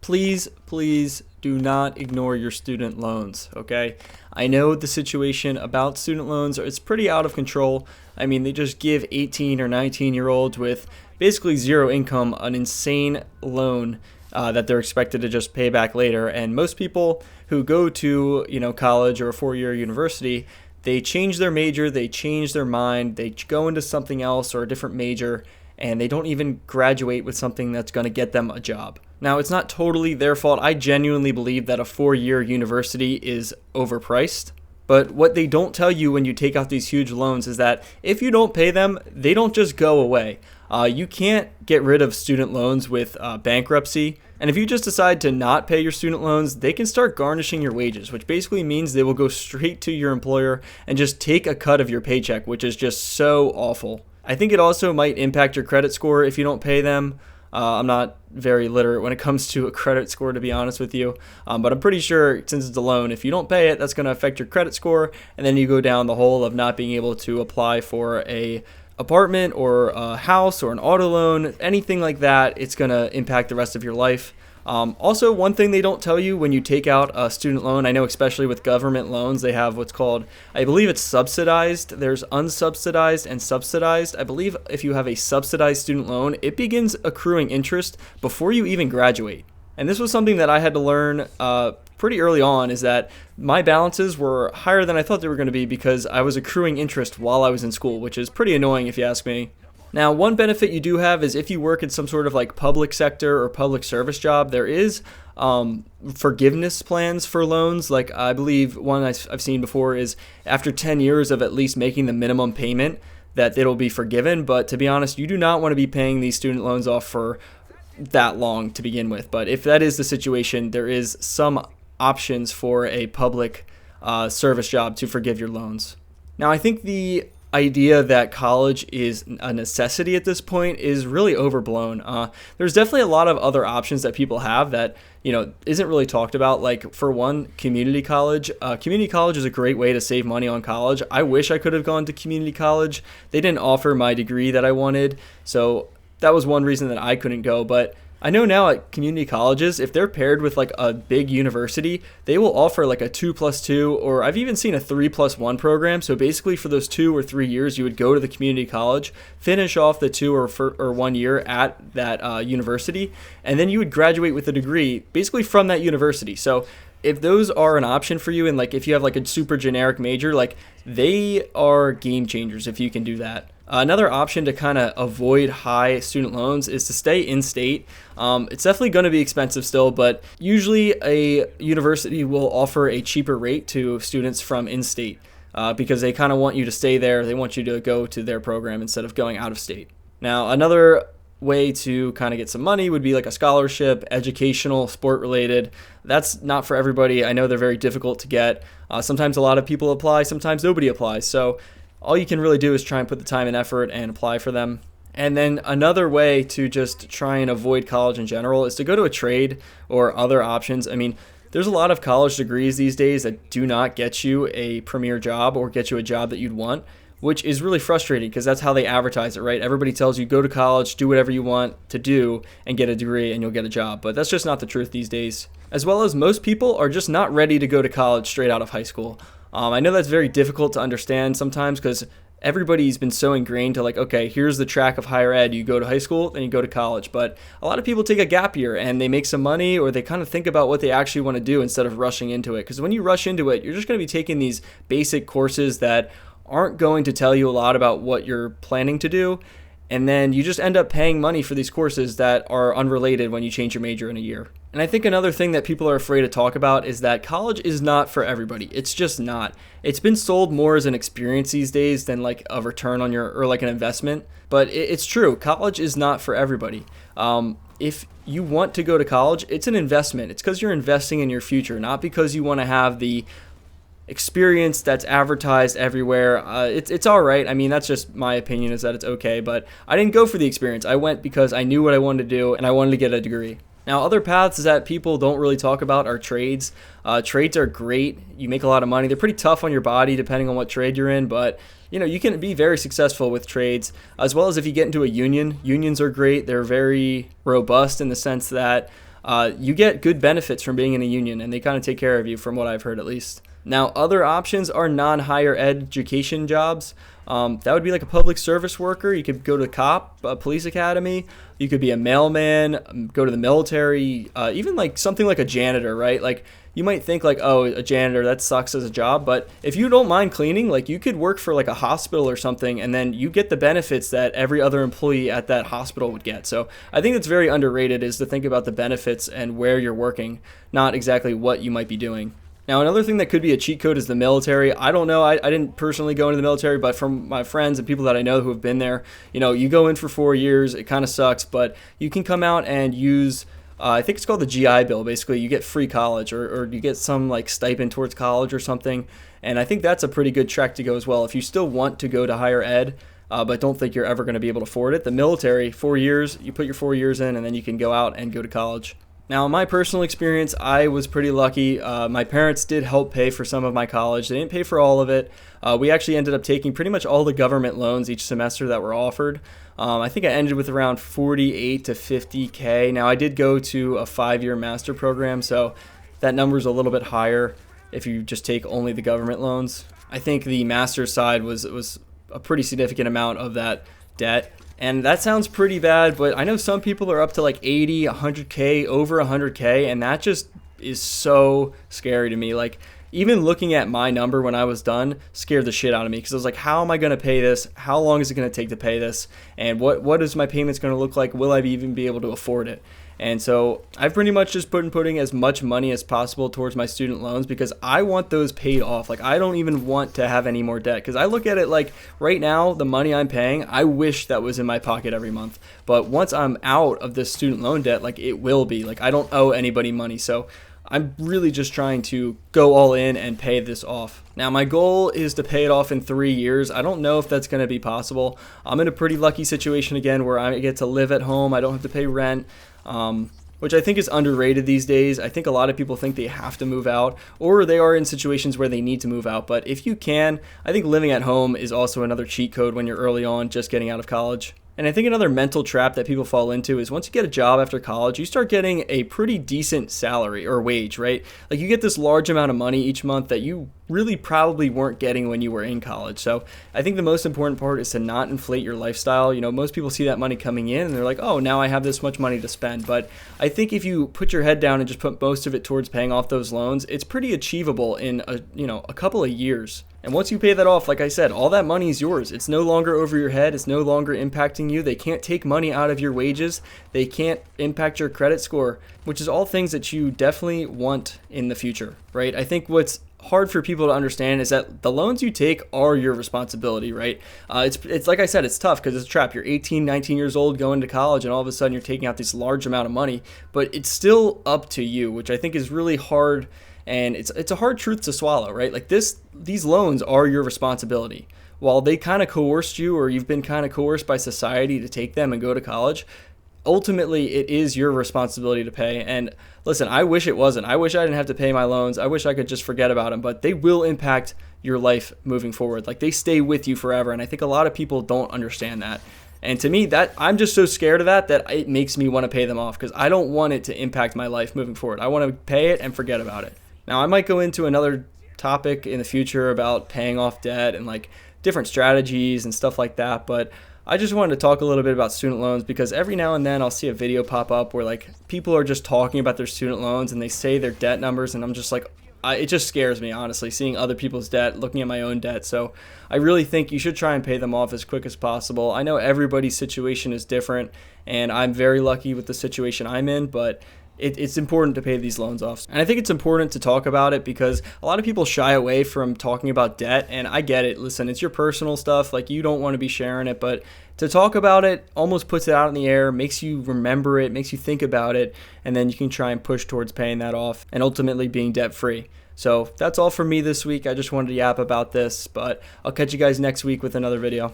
please do not ignore your student loans, okay? I know the situation about student loans is pretty out of control. I mean, they just give 18 or 19-year-olds with basically zero income an insane loan that they're expected to just pay back later. And most people who go to, college or a four-year university, they change their major, they change their mind, they go into something else or a different major, and they don't even graduate with something that's going to get them a job. Now, it's not totally their fault. I genuinely believe that a four-year university is overpriced. But what they don't tell you when you take out these huge loans is that if you don't pay them, they don't just go away. You can't get rid of student loans with bankruptcy. And if you just decide to not pay your student loans, they can start garnishing your wages, which basically means they will go straight to your employer and just take a cut of your paycheck, which is just so awful. I think it also might impact your credit score if you don't pay them. I'm not very literate when it comes to a credit score, to be honest with you. But I'm pretty sure since it's a loan, if you don't pay it, that's going to affect your credit score. And then you go down the hole of not being able to apply for a apartment or a house or an auto loan, anything like that. It's going to impact the rest of your life. Also, one thing they don't tell you when you take out a student loan, I know especially with government loans, they have what's called, I believe it's subsidized. There's unsubsidized and subsidized. I believe if you have a subsidized student loan, it begins accruing interest before you even graduate. And this was something that I had to learn pretty early on, is that my balances were higher than I thought they were going to be because I was accruing interest while I was in school, which is pretty annoying if you ask me. Now, one benefit you do have is if you work in some sort of like public sector or public service job, there is forgiveness plans for loans. Like I believe one I've seen before is after 10 years of at least making the minimum payment that it'll be forgiven. But to be honest, you do not want to be paying these student loans off for that long to begin with. But if that is the situation, there is some options for a public service job to forgive your loans. Now, I think the idea that college is a necessity at this point is really overblown. There's definitely a lot of other options that people have that, isn't really talked about. Like for one, community college. Community college is a great way to save money on college. I wish I could have gone to community college. They didn't offer my degree that I wanted, so that was one reason that I couldn't go. But I know now at community colleges, if they're paired with like a big university, they will offer like a 2+2, or I've even seen a 3+1 program. So basically for those 2 or 3 years, you would go to the community college, finish off the 2 or 1 year at that university, and then you would graduate with a degree basically from that university. So if those are an option for you, and like if you have like a super generic major, like they are game changers if you can do that. Another option to kind of avoid high student loans is to stay in state. It's definitely going to be expensive still, but usually a university will offer a cheaper rate to students from in-state because they kind of want you to stay there. They want you to go to their program instead of going out of state. Now, another way to kind of get some money would be like a scholarship, educational, sport related. That's not for everybody. I know they're very difficult to get. Sometimes a lot of people apply, sometimes nobody applies. So all you can really do is try and put the time and effort and apply for them. And then another way to just try and avoid college in general is to go to a trade or other options. I mean, there's a lot of college degrees these days that do not get you a premier job or get you a job that you'd want, which is really frustrating because that's how they advertise it, right? Everybody tells you go to college, do whatever you want to do, and get a degree and you'll get a job. But that's just not the truth these days. As well as most people are just not ready to go to college straight out of high school. I know that's very difficult to understand sometimes because everybody's been so ingrained to like, okay, here's the track of higher ed. You go to high school, then you go to college. But a lot of people take a gap year and they make some money, or they kind of think about what they actually want to do instead of rushing into it. Because when you rush into it, you're just going to be taking these basic courses that aren't going to tell you a lot about what you're planning to do. And then you just end up paying money for these courses that are unrelated when you change your major in a year. And I think another thing that people are afraid to talk about is that college is not for everybody. It's just not. It's been sold more as an experience these days than like a return on or like an investment. But it's true. College is not for everybody. If you want to go to college, it's an investment. It's because you're investing in your future, not because you want to have the experience that's advertised everywhere. It's all right. I mean, that's just my opinion, is that it's okay. But I didn't go for the experience. I went because I knew what I wanted to do and I wanted to get a degree. Now, other paths that people don't really talk about are trades. Trades are great. You make a lot of money. They're pretty tough on your body depending on what trade you're in, but you can be very successful with trades, as well as if you get into a union. Unions are great. They're very robust in the sense that you get good benefits from being in a union, and they kind of take care of you, from what I've heard at least. Now, other options are non-higher education jobs. That would be like a public service worker. You could go to a police academy. You could be a mailman, go to the military, even like something like a janitor, right? Like you might think like, oh, a janitor, that sucks as a job. But if you don't mind cleaning, like you could work for like a hospital or something, and then you get the benefits that every other employee at that hospital would get. So I think it's very underrated is to think about the benefits and where you're working, not exactly what you might be doing. Now, another thing that could be a cheat code is the military. I don't know. I didn't personally go into the military, but from my friends and people that I know who have been there, you go in for 4 years. It kind of sucks, but you can come out and use, I think it's called the GI Bill. Basically, you get free college or you get some like stipend towards college or something. And I think that's a pretty good track to go as well. If you still want to go to higher ed, but don't think you're ever going to be able to afford it, the military, 4 years, you put your 4 years in, and then you can go out and go to college. Now, in my personal experience, I was pretty lucky. My parents did help pay for some of my college. They didn't pay for all of it. We actually ended up taking pretty much all the government loans each semester that were offered. I think I ended with around 48 to 50K. Now, I did go to a 5-year master program, so that number is a little bit higher if you just take only the government loans. I think the master side was a pretty significant amount of that debt. And that sounds pretty bad, but I know some people are up to like 80, 100K, over 100K, and that just is so scary to me. Like, even looking at my number when I was done scared the shit out of me, because I was like, how am I going to pay this? How long is it going to take to pay this? And what is my payments going to look like? Will I even be able to afford it? And so I've pretty much just putting as much money as possible towards my student loans, because I want those paid off. Like, I don't even want to have any more debt, because I look at it like right now, the money I'm paying, I wish that was in my pocket every month. But once I'm out of this student loan debt, like it will be. Like, I don't owe anybody money. So I'm really just trying to go all in and pay this off. Now, my goal is to pay it off in 3 years. I don't know if that's going to be possible. I'm in a pretty lucky situation again where I get to live at home. I don't have to pay rent. Which I think is underrated these days. I think a lot of people think they have to move out, or they are in situations where they need to move out. But if you can, I think living at home is also another cheat code when you're early on just getting out of college. And I think another mental trap that people fall into is once you get a job after college, you start getting a pretty decent salary or wage, right? Like you get this large amount of money each month that you really probably weren't getting when you were in college. So I think the most important part is to not inflate your lifestyle. Most people see that money coming in and they're like, oh, now I have this much money to spend. But I think if you put your head down and just put most of it towards paying off those loans, it's pretty achievable in a couple of years. And once you pay that off, like I said, all that money is yours. It's no longer over your head. It's no longer impacting you. They can't take money out of your wages. They can't impact your credit score, which is all things that you definitely want in the future, right? I think what's hard for people to understand is that the loans you take are your responsibility, right? It's like I said, it's tough because it's a trap. You're 18, 19 years old going to college, and all of a sudden you're taking out this large amount of money, but it's still up to you, which I think is really hard. And it's a hard truth to swallow, right? Like these loans are your responsibility. While they kind of coerced you, or you've been kind of coerced by society to take them and go to college, ultimately it is your responsibility to pay. And listen, I wish it wasn't. I wish I didn't have to pay my loans. I wish I could just forget about them, but they will impact your life moving forward. Like they stay with you forever. And I think a lot of people don't understand that. And to me, that I'm just so scared of that it makes me want to pay them off, because I don't want it to impact my life moving forward. I want to pay it and forget about it. Now, I might go into another topic in the future about paying off debt and like different strategies and stuff like that, but I just wanted to talk a little bit about student loans, because every now and then I'll see a video pop up where like people are just talking about their student loans and they say their debt numbers, and I'm just like, it just scares me, honestly, seeing other people's debt, looking at my own debt. So I really think you should try and pay them off as quick as possible. I know everybody's situation is different, and I'm very lucky with the situation I'm in, but it's important to pay these loans off. And I think it's important to talk about it because a lot of people shy away from talking about debt, and I get it. Listen, it's your personal stuff. Like, you don't want to be sharing it, but to talk about it almost puts it out in the air, makes you remember it, makes you think about it, and then you can try and push towards paying that off and ultimately being debt-free. So that's all from me this week. I just wanted to yap about this, but I'll catch you guys next week with another video.